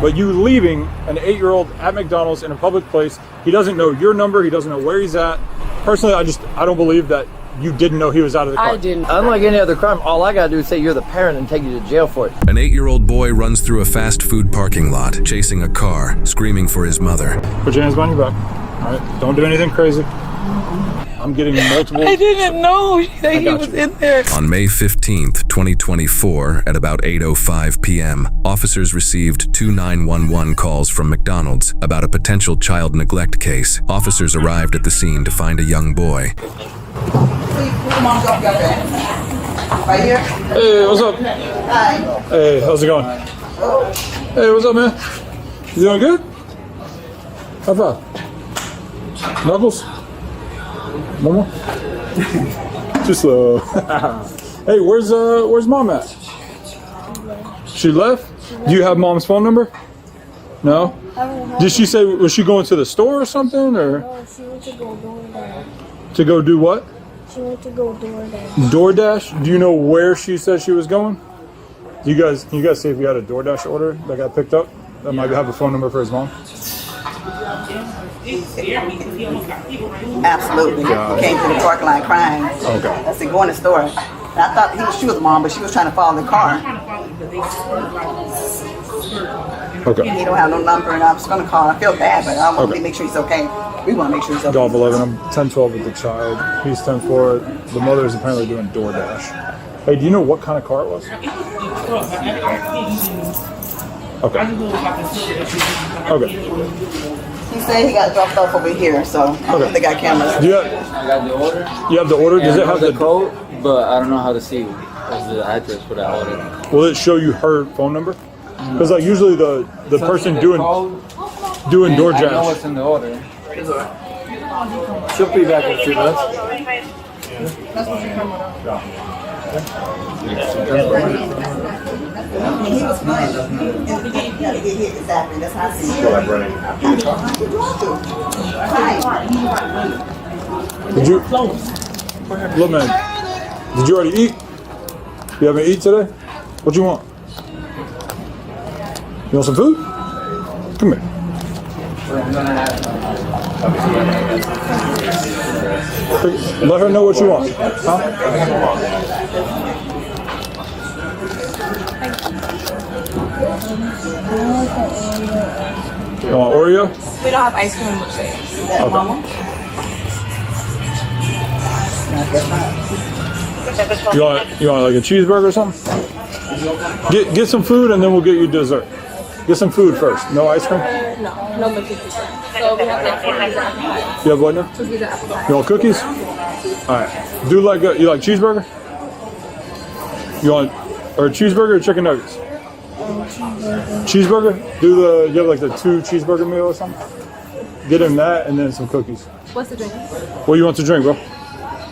But you leaving an 8-year-old at McDonald's in a public place, he doesn't know your number, he doesn't know where he's at. Personally, I don't believe that you didn't know he was out of the car. I didn't. Unlike any other crime, all I gotta do is say you're the parent and take you to jail for it. An 8-year-old boy runs through a fast food parking lot, chasing a car, screaming for his mother. Put your hands behind your back. All right, don't do anything crazy. I'm getting multiple. I didn't know that he was in there. On May 15th, 2024, at about 8:05 p.m., officers received 2 911 calls from McDonald's about a potential child neglect case. Officers arrived at the scene to find a young boy. Right here? Hey, what's up? Hi. Hey, how's it going? Hey, what's up, man? You doing good? High five. Knuckles? One more? Too slow. Hey, where's mom at? She left? Do you have mom's phone number? No? Did she say, was she going to the store or something, or? No, she went to go DoorDash. To go do what? She went to go DoorDash. DoorDash? Do you know where she said she was going? Can you guys see if you had a DoorDash order that got picked up? That might have a phone number for his mom? Absolutely. Came to the parking lot crying. Okay. I said, go in the store. And I thought she was the mom, but she was trying to follow the car. Okay. He don't have no number, and I was going to call. I feel bad, but I want to make sure he's okay. We want to make sure he's okay. Golf 11. I'm 10-12 with the child. He's 10-4. The mother is apparently doing DoorDash. Hey, do you know what kind of car it was? Okay. Okay. He said he got dropped off over here, so they got cameras. Do you I got the order. You have the order? Does it have the code? But I don't know how to see what's the address for that order. Will it show you her phone number? Because like usually the person doing DoorDash. I know what's in the order. She'll be back in a few minutes. He was fine. Exactly. That's how I see it. Did you? Look, man. Did you already eat? You haven't eaten today? What you want? You want some food? Come here. Let her know what you want. Huh? You want Oreo? We don't have ice cream upstairs. Okay. You want like a cheeseburger or something? Get some food and then we'll get you dessert. Get some food first. No ice cream? No more cookies. So we have like cookies and apple pie. You have what now? Cookies and apple pie. You want cookies? All right. Do like you like cheeseburger? You want or cheeseburger or chicken nuggets? Cheeseburger. You have like the 2 cheeseburger meal or something? Get him that and then some cookies. What's the drink? What do you want to drink, bro?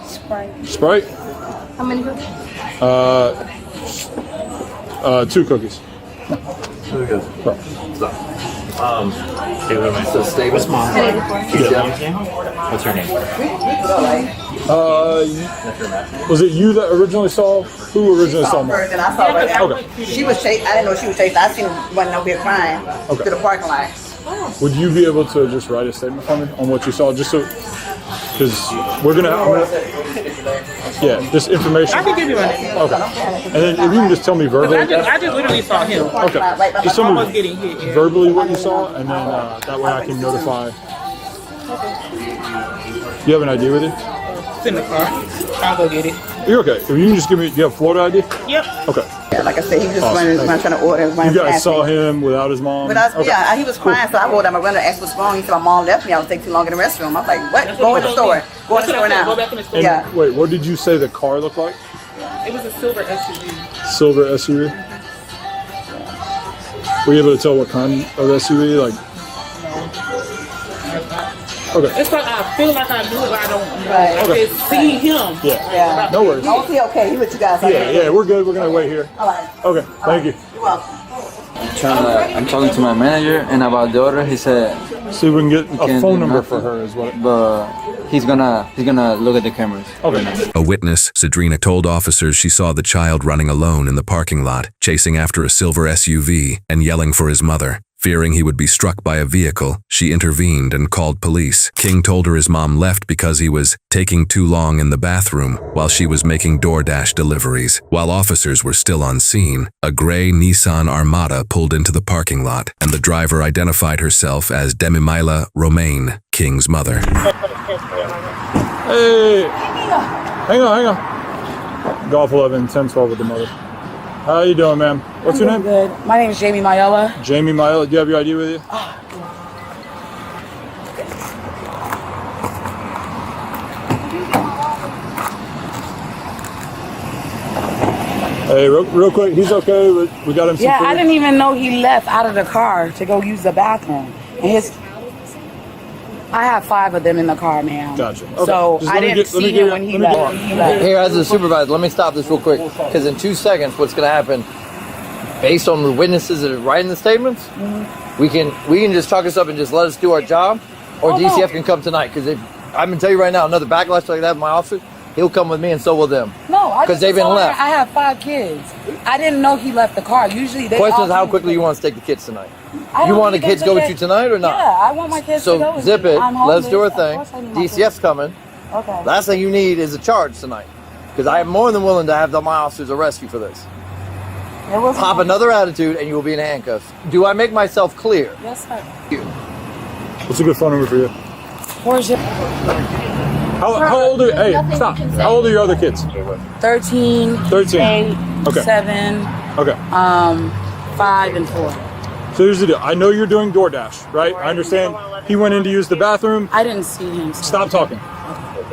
Sprite. Sprite? How many cookies? 2 cookies. Really good. Bro. So stay with mom. What's her name? Was it you that originally saw? Who originally saw mom? And I saw right now. Okay. She was chased. I didn't know she was chased. I seen her running over here crying to the parking lot. Would you be able to just write a statement for me on what you saw, just so? Because we're gonna just information. I can give you my name. Okay. And then if you can just tell me verbally. I just literally saw him. Okay. Just tell me verbally what you saw, and then that way I can notify. You have an ID with you? It's in the car. I'll go get it. You're okay. If you can just give me, you have Florida ID? Yep. Okay. Yeah, like I said, he was just Awesome. running trying to order. You guys saw him without his mom? But he was crying, so I rolled out my window, asked what's wrong. He said, my mom left me. I was taking too long in the restroom. I was like, what? Go in the store. Go in the store now. Go back in the store. And Yeah. wait, what did you say the car looked like? It was a silver SUV. Silver SUV? Were you able to tell what kind of SUV? Like, okay. It's like I feel like I knew it, but I don't know. Right. I Okay. just see him. Yeah. No worries. I hope he okay. He with you guys. Yeah, we're good. We're gonna wait here. All right. Okay, thank you. You're welcome. I'm talking to my manager, and about the order, he said. See if we can get a can't phone do number nothing. for her as well. But he's gonna look at the cameras. Okay. A witness, Sadrina, told officers she saw the child running alone in the parking lot, chasing after a silver SUV and yelling for his mother. Fearing he would be struck by a vehicle, she intervened and called police. King told her his mom left because he was taking too long in the bathroom while she was making DoorDash deliveries. While officers were still on scene, a gray Nissan Armada pulled into the parking lot, and the driver identified herself as Demimaila Romaine, King's mother. Hey! Hang on. Golf 11, 10-12 with the mother. How you doing, ma'am? What's your name? Good. My name is Jamie Mayella. Jamie Mayella. Do you have your ID with you? Hey, real quick, he's okay. We got him some food. I didn't even know he left out of the car to go use the bathroom. And I have 5 of them in the car now. Gotcha. Okay. So I didn't see him when he left. Here, as a supervisor, let me stop this real quick, because in 2 seconds, what's going to happen, based on the witnesses that are writing the statements, we can just chalk us up and just let us do our job, or DCF can come tonight. Because I'm going to tell you right now, another backlash like that with my officer, he'll come with me and so will them. No, because they've been left. I have 5 kids. I didn't know he left the car. Usually they. Question is, how quickly you want us to take the kids tonight? You want the kids to go with you tonight or not? Yeah, I want my kids to go with zip me. it. I'm Let's do our homeless. thing. DCF's coming. Okay. Last thing you need is a charge tonight, because I am more than willing to have my officers arrest you for this. Pop another attitude and you will be in handcuffs. Do I make myself clear? Yes, sir. What's a good phone number for you? Where's your? How old are? Hey, stop. How old are your other kids? 13. 13. 8. Okay. 7. Okay. 5 and 4. So here's the deal. I know you're doing DoorDash, right? I understand. He went in to use the bathroom. I didn't see him. Stop talking.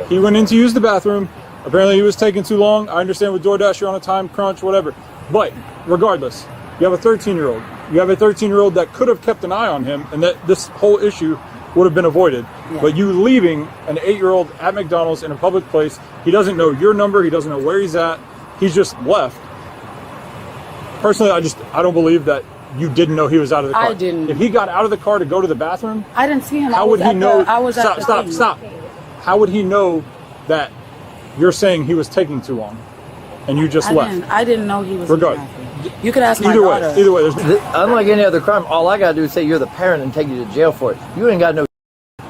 He went in to use the bathroom. Apparently he was taking too long. I understand with DoorDash you're on a time crunch, whatever. But regardless, you have a 13-year-old. You have a 13-year-old that could have kept an eye on him, and that this whole issue would have been avoided. Yeah. But you leaving an 8-year-old at McDonald's in a public place, he doesn't know your number, he doesn't know where he's at, he's just left. Personally, I don't believe that you didn't know he was out of the car. I didn't. If he got out of the car to go to the bathroom, I didn't see him. How would he know? Stop. How would he know that you're saying he was taking too long and you just left? I didn't know he was. Regardless. You could ask my daughter. Either way, unlike any other crime, all I gotta do is say you're the parent and take you to jail for it. You ain't got no.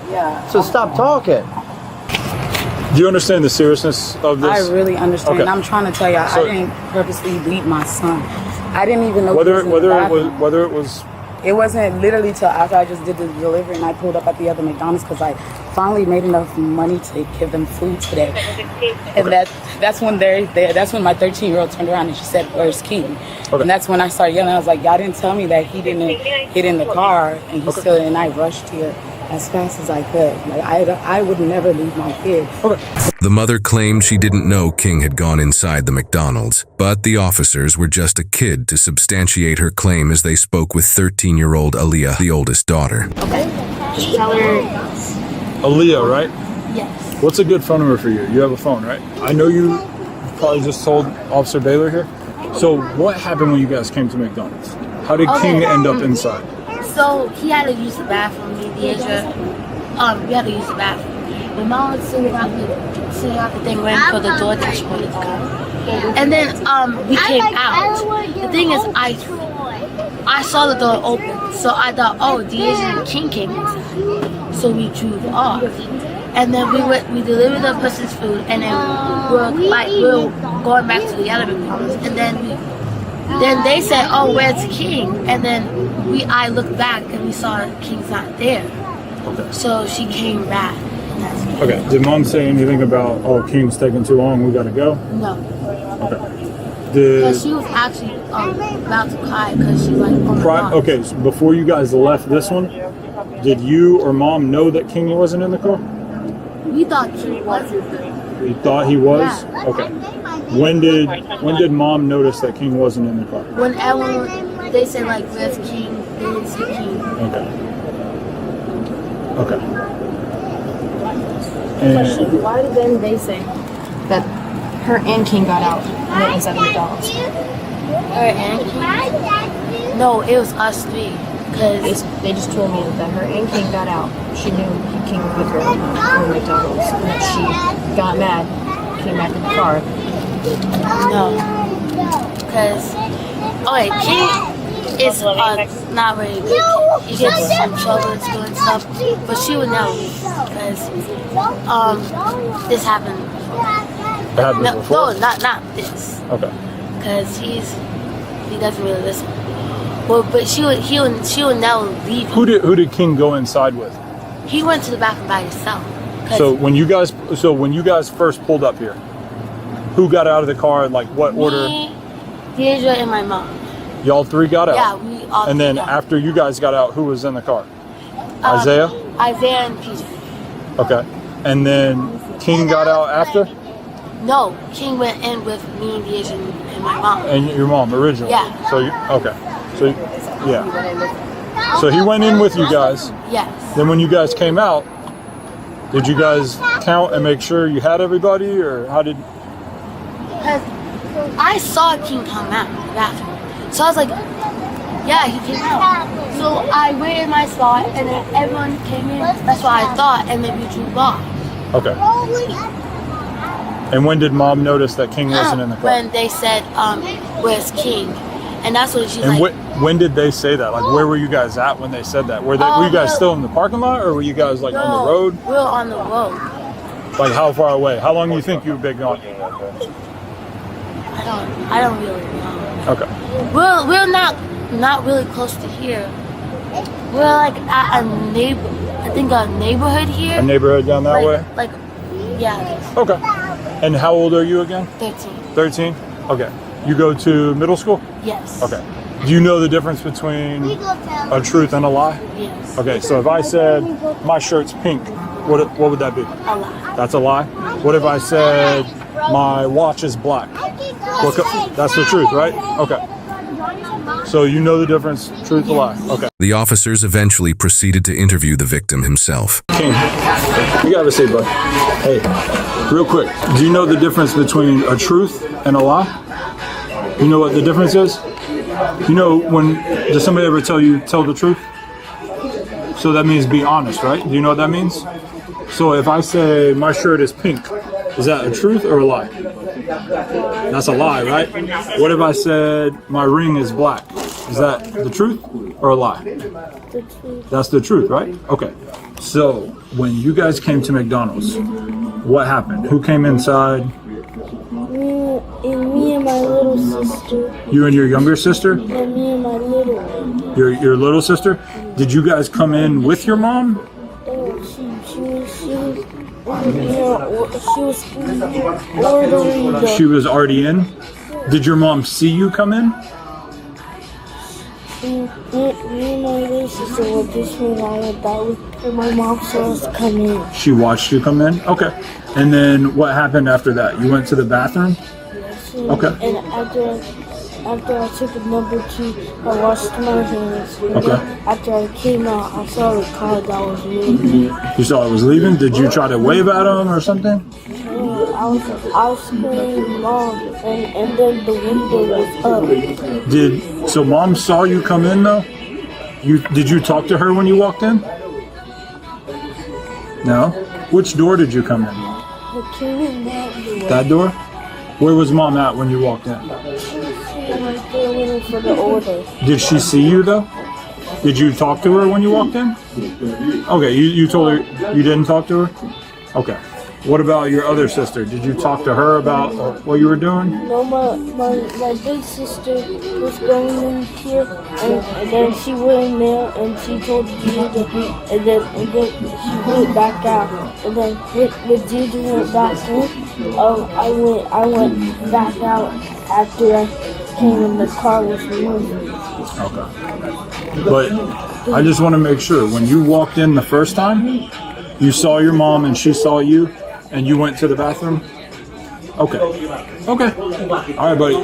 Yeah. So stop talking. Do you understand the seriousness of this? I really understand. Okay. I'm trying to tell you, I didn't purposely beat my son. I didn't even know whether it was. It wasn't literally till after I just did the delivery and I pulled up at the other McDonald's because I finally made enough money to give them food today. And that's when that's when my 13-year-old turned around and she said, "Where's King?" Okay. And that's when I started yelling. I was like, "Y'all didn't tell me that he didn't get in the car and he still." And I rushed here as fast as I could. Like I would never leave my kid. Okay. The mother claimed she didn't know King had gone inside the McDonald's, but the officers were just a kid to substantiate her claim as they spoke with 13-year-old Aaliyah, the oldest daughter. Okay. Just tell her. Aaliyah, right? Yes. What's a good phone number for you? You have a phone, right? I know you probably just told Officer Baylor here. So what happened when you guys came to McDonald's? How did King end up inside? So he had to use the bathroom. We had to use the bathroom. My mom was sitting out the thing waiting for the DoorDash boy to come. And then we came out. The thing is, I saw the door open, so I thought, oh, DH and King came inside. So we drove off. And then we delivered the person's food, and then we were going back to the other McDonald's. And then they said, oh, where's King? And then I looked back and we saw King's not there. Okay. So she came back. Okay. Did Mom say anything about, oh, King's taking too long, we gotta go? No. Okay. Because she was actually about to cry because she's like, oh my God. Okay, so before you guys left this one, did you or Mom know that King wasn't in the car? We thought King wasn't. You thought he was? Yeah. Okay. When did Mom notice that King wasn't in the car? When everyone, they said like, where's King? They didn't see King. Okay. And Why did they say that her and King got out and went inside the McDonald's? Her and King? No, it was us three. Cause They just told me that her and King got out. She knew King was with her in the McDonald's. And that she got mad, came back in the car. no, cause okay, It's not very good. He gets in trouble and school and stuff, but she would never leave because this happened. It happened before? No, not this. Okay. Because he doesn't really listen. Well, but she would never leave. Who did King go inside with? He went to the bathroom by himself. So when you guys first pulled up here, who got out of the car and like what order? Me, Deidre, and my mom. Y'all three got out? Yeah, we all And then got out. after you guys got out, who was in the car? Isaiah? Isaiah and PJ. Okay. And then King got out after? No, King went in with me and Deidre and my mom. And your mom originally? Yeah. So yeah. So he went in with you guys. Yes. Then when you guys came out, did you guys count and make sure you had everybody, or how did? Because I saw King come out of the bathroom. So I was like, yeah, he came out. So I waited in my spot, and then everyone came in. That's what I thought, and then we drew off. Okay. And when did Mom notice that King wasn't in the car? When they said, where's King? And that's what she's And like. when did they say that? Like, where were you guys at when they said that? Were you guys still in the parking lot, or were you guys like on the road? We were on the road. Like, how far away? How long do you think you've been gone? I don't really know. Okay. We're not really close to here. We're like at a neighborhood here. A neighborhood down that way? Like, yeah. Okay. And how old are you again? 13. 13? Okay. You go to middle school? Yes. Okay. Do you know the difference between a truth and a lie? Yes. Okay, so if I said my shirt's pink, what would that be? A lie. That's a lie? What if I said my watch is black? That's the truth, right? Okay. So you know the difference, truth or lie? Okay. The officers eventually proceeded to interview the victim himself. King, you gotta have a seat, bud. Hey, real quick, do you know the difference between a truth and a lie? You know what the difference is? You know, does somebody ever tell you, tell the truth? So that means be honest, right? Do you know what that means? So if I say my shirt is pink, is that a truth or a lie? That's a lie, right? What if I said my ring is black? Is that the truth or a lie? The truth. That's the truth, right? Okay. So when you guys came to McDonald's, what happened? Who came inside? Me and my little sister. You and your younger sister? And me and my little one. Your little sister? Did you guys come in with your mom? She was already in? Did your mom see you come in? Me and my little sister were just when I went that and my mom saw us come in. She watched you come in? Okay. And then what happened after that? You went to the bathroom? Okay. And after I took a number 2, I washed my hands. And Okay. then after I came out, I saw the car that was leaving. You saw it was leaving? Did you try to wave at him or something? I was screaming, Mom, and then the window was up. So Mom saw you come in though? Did you talk to her when you walked in? No? Which door did you come in? I came in that door. That door? Where was Mom at when you walked in? She was right there waiting for the order. Did she see you though? Did you talk to her when you walked in? Okay, you told her you didn't talk to her? Okay. What about your other sister? Did you talk to her about what you were doing? No, my big sister was going in here, and then she went in there, and she told Gigi, and then she went back out, and then when Gigi went back in, I went back out after I came and the car was moving. Okay. But I just want to make sure, when you walked in the first time, you saw your mom and she saw you, and you went to the bathroom? Okay. Okay. All right, buddy.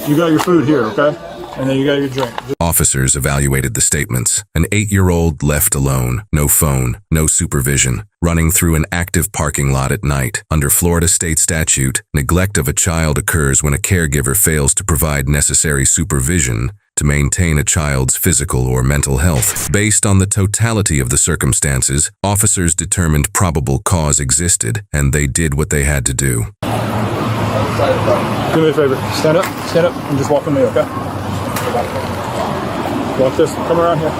You got your food here, okay? And then you got your drink. Officers evaluated the statements. An 8-year-old left alone, no phone, no supervision, running through an active parking lot at night. Under Florida state statute, neglect of a child occurs when a caregiver fails to provide necessary supervision to maintain a child's physical or mental health. Based on the totality of the circumstances, officers determined probable cause existed, and they did what they had to do. Do me a favor. Stand up, and just walk with me, okay? Walk this. Come around here.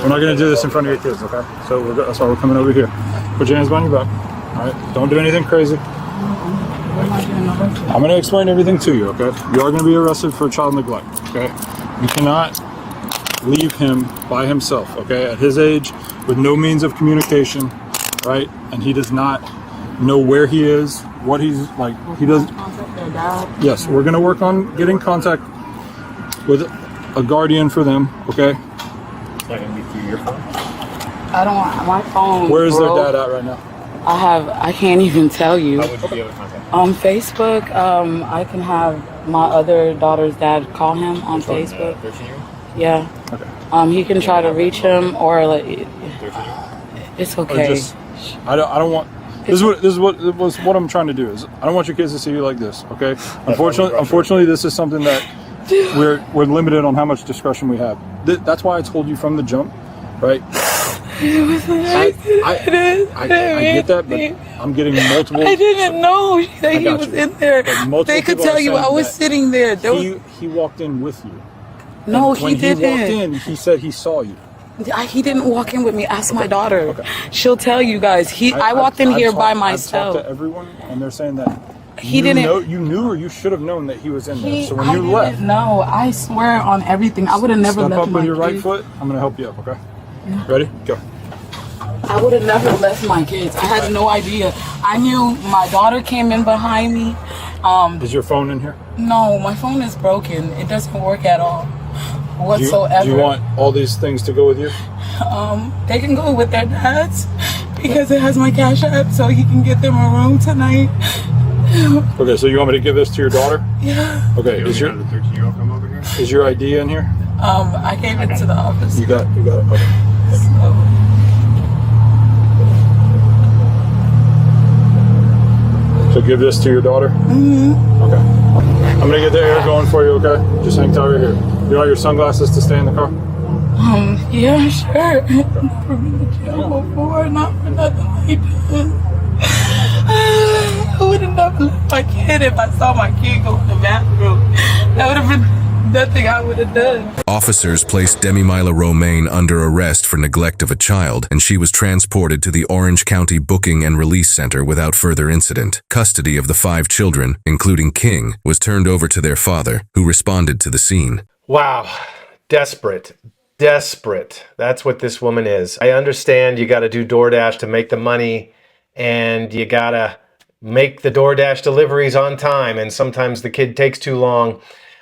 We're not going to do this in front of your kids, okay? So that's why we're coming over here. Put your hands behind your back. All right? Don't do anything crazy. I'm going to explain everything to you, okay? You are going to be arrested for child neglect, okay? You cannot leave him by himself, okay? At his age, with no means of communication, right? And he does not know where he is, what he's like. He does. Yes, we're going to work on getting contact with a guardian for them, okay? I don't want my phone. Where is their broke. dad at right now? I can't even tell you. How would you be able to contact? Facebook, I can have my other daughter's dad call him on Facebook. 13-year-old? Yeah. Okay. He can try to reach him or like. 13-year-old? It's Or okay. just, I don't want. This is what I'm trying to do is I don't want your kids to see you like this, okay? Unfortunately, this is something that we're limited on how much discretion we have. That's why I told you from the jump, right? I get that, but I'm getting multiple. I didn't know that he was in there. They could tell you I was sitting there. He walked in with you. No, And when he didn't. He walked in. He said he saw you. He didn't walk in with me. Ask my daughter. Okay. She'll tell you guys. I walked in here by myself. I've talked to everyone, and they're saying that he didn't. You knew, or you should have known that he was in there. So when I you left, didn't know. I swear on everything. I would have never step left up my with your right kids. foot. I'm gonna help you up. Okay. Ready? Go. I would have never left my kids. I had no idea. I knew my daughter came in behind me. Is your phone in here? No, my phone is broken. It doesn't work at all whatsoever. Do you want all these things to go with you? They can go with their dads because it has my Cash App, so he can get them a room tonight. Okay, so you want me to give this to your daughter? Yeah. Okay. Is your 13-year-old come over here? Is your ID in here? I gave it to the office. You got it. Okay. So give this to your daughter? Mm-hmm. Okay. I'm gonna get the air going for you, okay? Just hang tight right here. You want your sunglasses to stay in the car? Yeah, sure. I've never been to jail before, not for nothing like that. I would have never left my kid if I saw my kid go to the bathroom. That would have been nothing I would have done. Officers placed Demi-Mila Romaine under arrest for neglect of a child, and she was transported to the Orange County Booking and Release Center without further incident. Custody of the 5 children, including King, was turned over to their father, who responded to the scene. Wow. Desperate. That's what this woman is. I understand you got to do DoorDash to make the money, and you got to make the DoorDash deliveries on time, and sometimes the kid takes too long.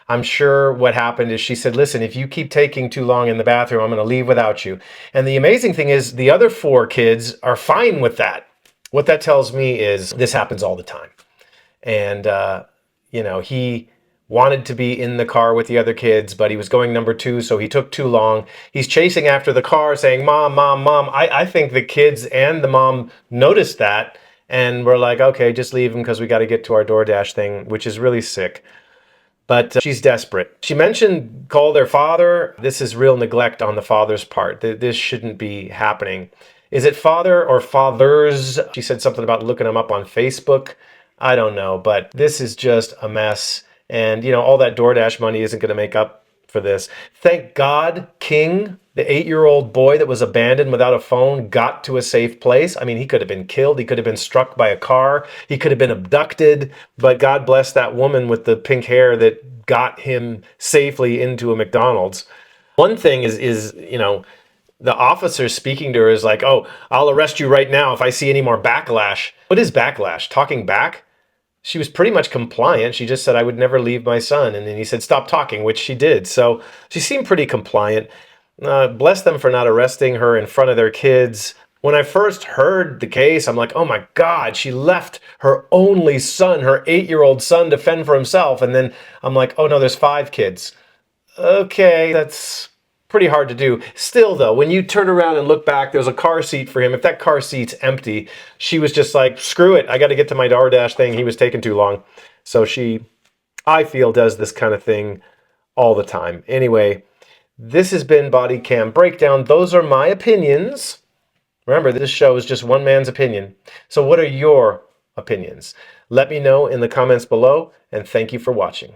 I'm sure what happened is she said, listen, if you keep taking too long in the bathroom, I'm going to leave without you. And the amazing thing is the other 4 kids are fine with that. What that tells me is this happens all the time. And, he wanted to be in the car with the other kids, but he was going number 2, so he took too long. He's chasing after the car saying, Mom, Mom, Mom. I think the kids and the mom noticed that, and we're like, okay, just leave him because we got to get to our DoorDash thing, which is really sick. But she's desperate. She mentioned call their father. This is real neglect on the father's part. This shouldn't be happening. Is it father or fathers? She said something about looking them up on Facebook. I don't know, but this is just a mess. And, all that DoorDash money isn't going to make up for this. Thank God King, the 8-year-old boy that was abandoned without a phone, got to a safe place. I mean, he could have been killed. He could have been struck by a car. He could have been abducted. But God bless that woman with the pink hair that got him safely into a McDonald's. One thing is the officer speaking to her is like, oh, I'll arrest you right now if I see any more backlash. What is backlash? Talking back? She was pretty much compliant. She just said, I would never leave my son. And then he said, stop talking, which she did. So she seemed pretty compliant. Bless them for not arresting her in front of their kids. When I first heard the case, I'm like, oh my God, she left her only son, her 8-year-old son, to fend for himself. And then I'm like, oh no, there's 5 kids. Okay, that's pretty hard to do. Still though, when you turn around and look back, there's a car seat for him. If that car seat's empty, she was just like, screw it, I got to get to my DoorDash thing. He was taking too long. So she, I feel, does this kind of thing all the time. Anyway, this has been Body Cam Breakdown. Those are my opinions. Remember, this show is just one man's opinion. So what are your opinions? Let me know in the comments below, and thank you for watching.